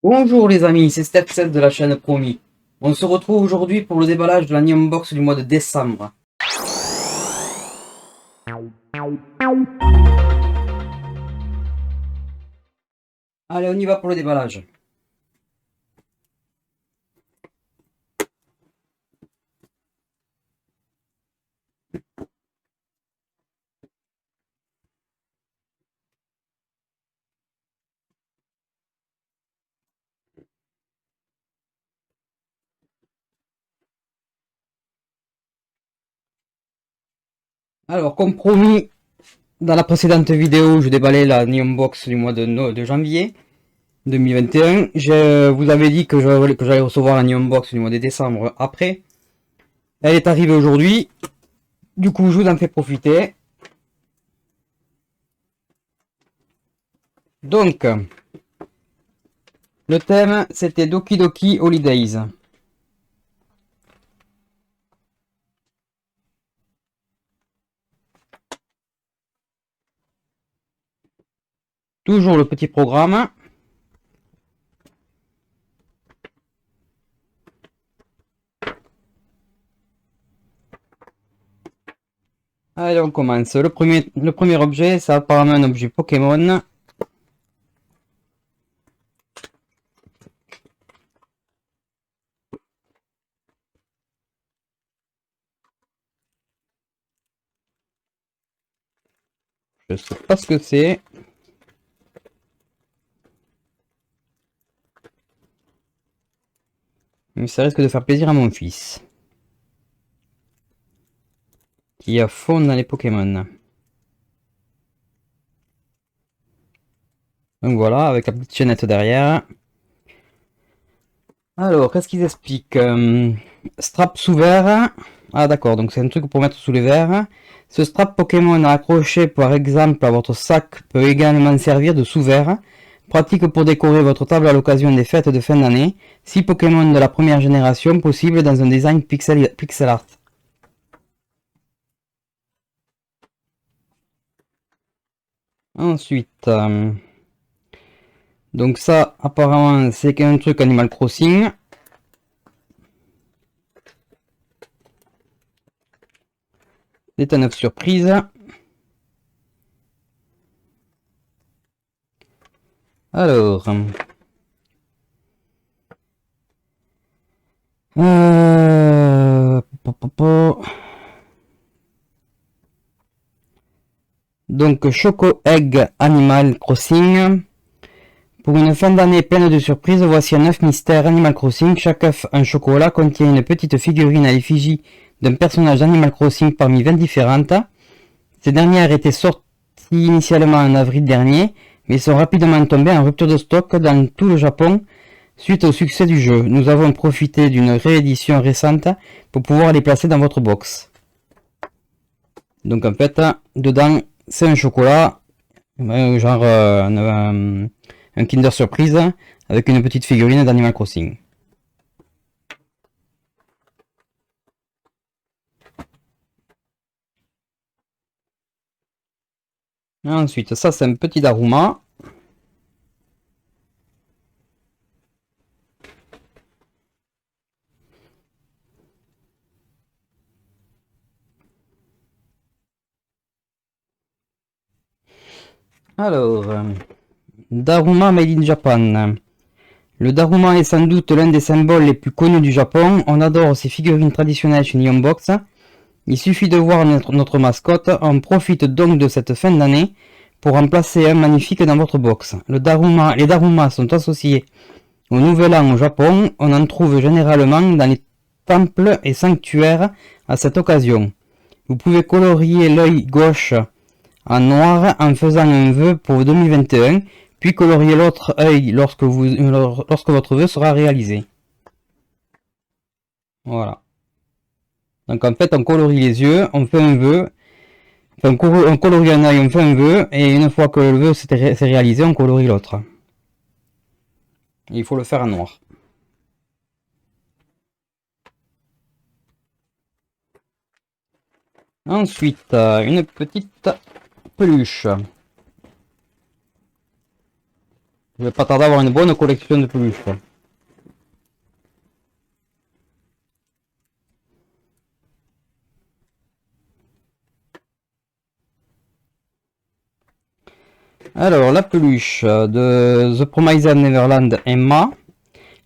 Bonjour les amis, c'est Step7 de la chaîne Promis. On se retrouve aujourd'hui pour le déballage de la Neon Box du mois de décembre. Allez, on y va pour le déballage. Alors, comme promis, dans la précédente vidéo, je déballais la Neon Box du mois de janvier 2021. Je vous avais dit que j'allais recevoir la Neon Box du mois de décembre après. Elle est arrivée aujourd'hui. Du coup, je vous en fais profiter. Donc, le thème, c'était Doki Doki Holidays. Toujours le petit programme. Allez, on commence. Le premier objet, c'est apparemment un objet Pokémon. Je sais pas ce que c'est. Mais ça risque de faire plaisir à mon fils. Qui est à fond dans les Pokémon. Donc voilà, avec la petite chaînette derrière. Alors, qu'est-ce qu'ils expliquent strap sous verre. Ah d'accord, donc c'est un truc pour mettre sous les verres. Ce strap Pokémon accroché par exemple à votre sac peut également servir de sous-verre. Pratique pour décorer votre table à l'occasion des fêtes de fin d'année. 6 Pokémon de la première génération possible dans un design pixel art. Ensuite, donc ça apparemment c'est un truc Animal Crossing. C'est un œuf surprise. Alors, donc Choco Egg Animal Crossing. Pour une fin d'année pleine de surprises, voici un œuf mystère Animal Crossing. Chaque œuf en chocolat contient une petite figurine à l'effigie d'un personnage d'Animal Crossing parmi 20 différentes. Ces dernières étaient sorties initialement en avril dernier, mais sont rapidement tombées en rupture de stock dans tout le Japon suite au succès du jeu. Nous avons profité d'une réédition récente pour pouvoir les placer dans votre box. Donc en fait, dedans, c'est un chocolat, genre un Kinder Surprise avec une petite figurine d'Animal Crossing. Ensuite, ça c'est un petit Daruma. Alors, Daruma Made in Japan. Le Daruma est sans doute l'un des symboles les plus connus du Japon. On adore ces figurines traditionnelles chez Neon Box. Il suffit de voir notre mascotte. On profite donc de cette fin d'année pour en placer un magnifique dans votre box. Les Daruma sont associés au Nouvel An au Japon. On en trouve généralement dans les temples et sanctuaires à cette occasion. Vous pouvez colorier l'œil gauche en noir en faisant un vœu pour 2021, puis colorier l'autre œil lorsque votre vœu sera réalisé. Voilà. Donc en fait, on colorie les yeux, on fait un vœu, enfin, on colorie un œil, on fait un vœu, et une fois que le vœu s'est réalisé, on colorie l'autre. Il faut le faire en noir. Ensuite, une petite peluche. Je vais pas tarder à avoir une bonne collection de peluches. Alors, la peluche de The Promised Neverland Emma.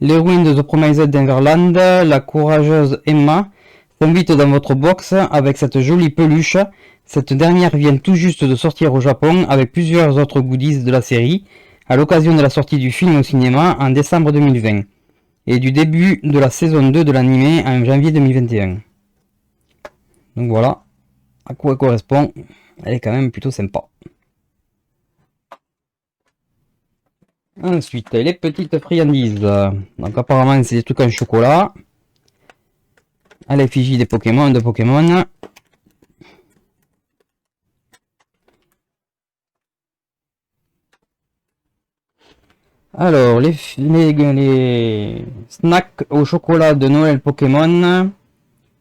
L'héroïne de The Promised Neverland, la courageuse Emma, s'invite dans votre box avec cette jolie peluche. Cette dernière vient tout juste de sortir au Japon avec plusieurs autres goodies de la série, à l'occasion de la sortie du film au cinéma en décembre 2020 et du début de la saison 2 de l'anime en janvier 2021. Donc voilà, à quoi elle correspond, elle est quand même plutôt sympa. Ensuite, les petites friandises. Donc apparemment c'est des trucs en chocolat. À l'effigie des Pokémon, de Pokémon. Alors, les snacks au chocolat de Noël Pokémon.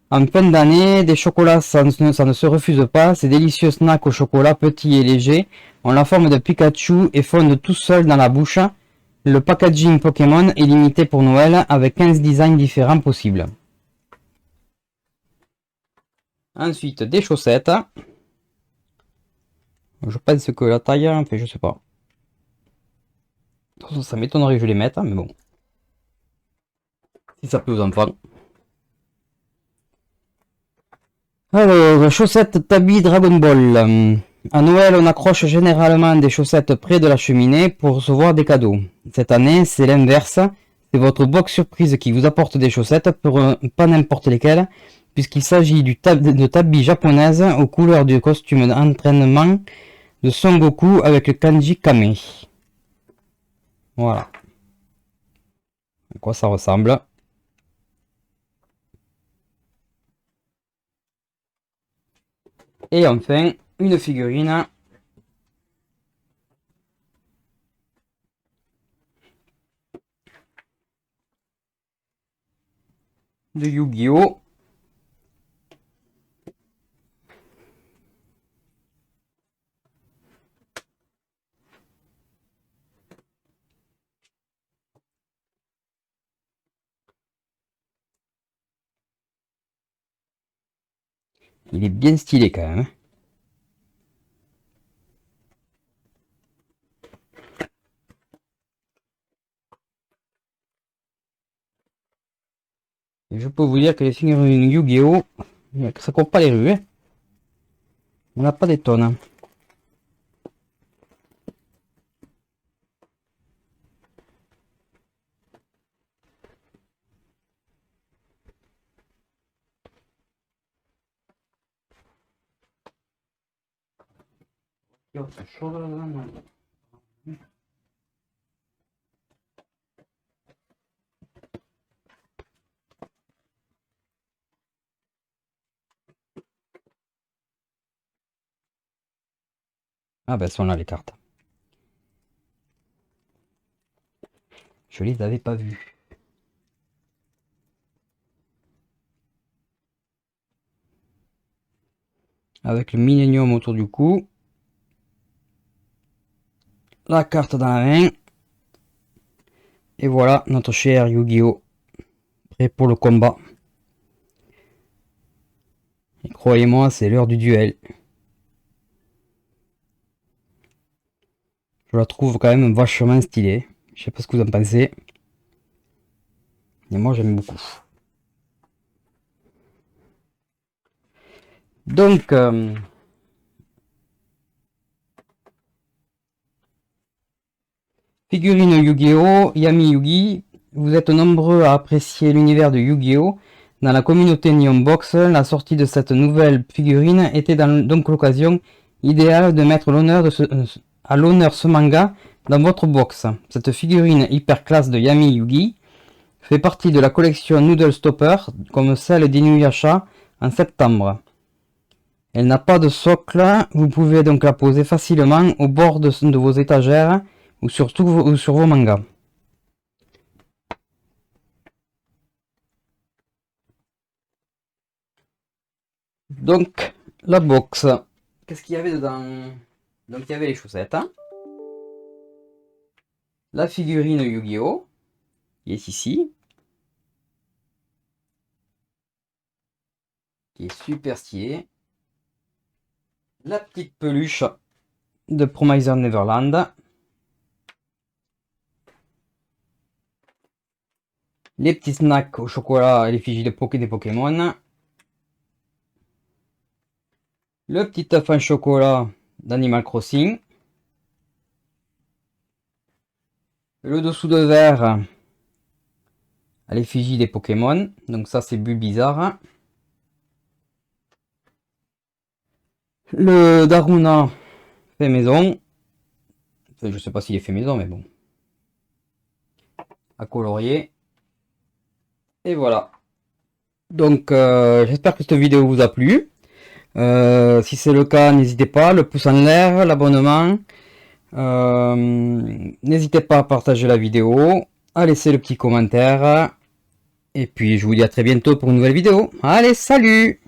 En fin d'année, des chocolats, ça ne se refuse pas. Ces délicieux snacks au chocolat petits et légers ont la forme de Pikachu et fondent tout seuls dans la bouche. Le packaging Pokémon est limité pour Noël avec 15 designs différents possibles. Ensuite, des chaussettes. Je pense que la taille, enfin je sais pas. Ça m'étonnerait que je les mette, mais bon. Si ça plaît aux enfants. Alors, chaussettes Tabi Dragon Ball. À Noël, on accroche généralement des chaussettes près de la cheminée pour recevoir des cadeaux. Cette année, c'est l'inverse. C'est votre box surprise qui vous apporte des chaussettes, pas n'importe lesquelles, puisqu'il s'agit de Tabi japonaise aux couleurs du costume d'entraînement de Son Goku avec le kanji Kame. Voilà. À quoi ça ressemble. Et enfin, une figurine de Yu-Gi-Oh! Il est bien stylé quand même. Et je peux vous dire que les figurines Yu-Gi-Oh! Ça court pas les rues. Hein. On n'a pas des tonnes. Ah ben, sont là les cartes. Je les avais pas vues. Avec le Millennium autour du cou. La carte dans la main. Et voilà notre cher Yu-Gi-Oh! Prêt pour le combat. Et croyez-moi, c'est l'heure du duel. Je la trouve quand même vachement stylée. Je sais pas ce que vous en pensez. Et moi j'aime beaucoup. Donc, figurine Yu-Gi-Oh! Yami Yugi. Vous êtes nombreux à apprécier l'univers de Yu-Gi-Oh! Dans la communauté Neon Box, la sortie de cette nouvelle figurine était donc l'occasion idéale de mettre à l'honneur ce manga dans votre box. Cette figurine hyper classe de Yami Yugi fait partie de la collection Noodle Stopper, comme celle d'Inuyasha en septembre. Elle n'a pas de socle, vous pouvez donc la poser facilement au bord de vos étagères ou sur vos mangas. Donc, la box. Qu'est-ce qu'il y avait dedans? Donc, il y avait les chaussettes. Hein, La figurine Yu-Gi-Oh! Qui est ici. Qui est super stylée. La petite peluche de Promiser Neverland. Les petits snacks au chocolat et l'effigie des Pokémon. Le petit œuf en chocolat d'Animal Crossing. Le dessous de verre à l'effigie des Pokémon. Donc ça c'est Bulbizarre. Le Daruna fait maison. Enfin, je sais pas s'il est fait maison, mais bon. À colorier. Et voilà. Donc j'espère que cette vidéo vous a plu. Si c'est le cas, n'hésitez pas, le pouce en l'air, l'abonnement. N'hésitez pas à partager la vidéo, à laisser le petit commentaire. Et puis je vous dis à très bientôt pour une nouvelle vidéo. Allez, salut!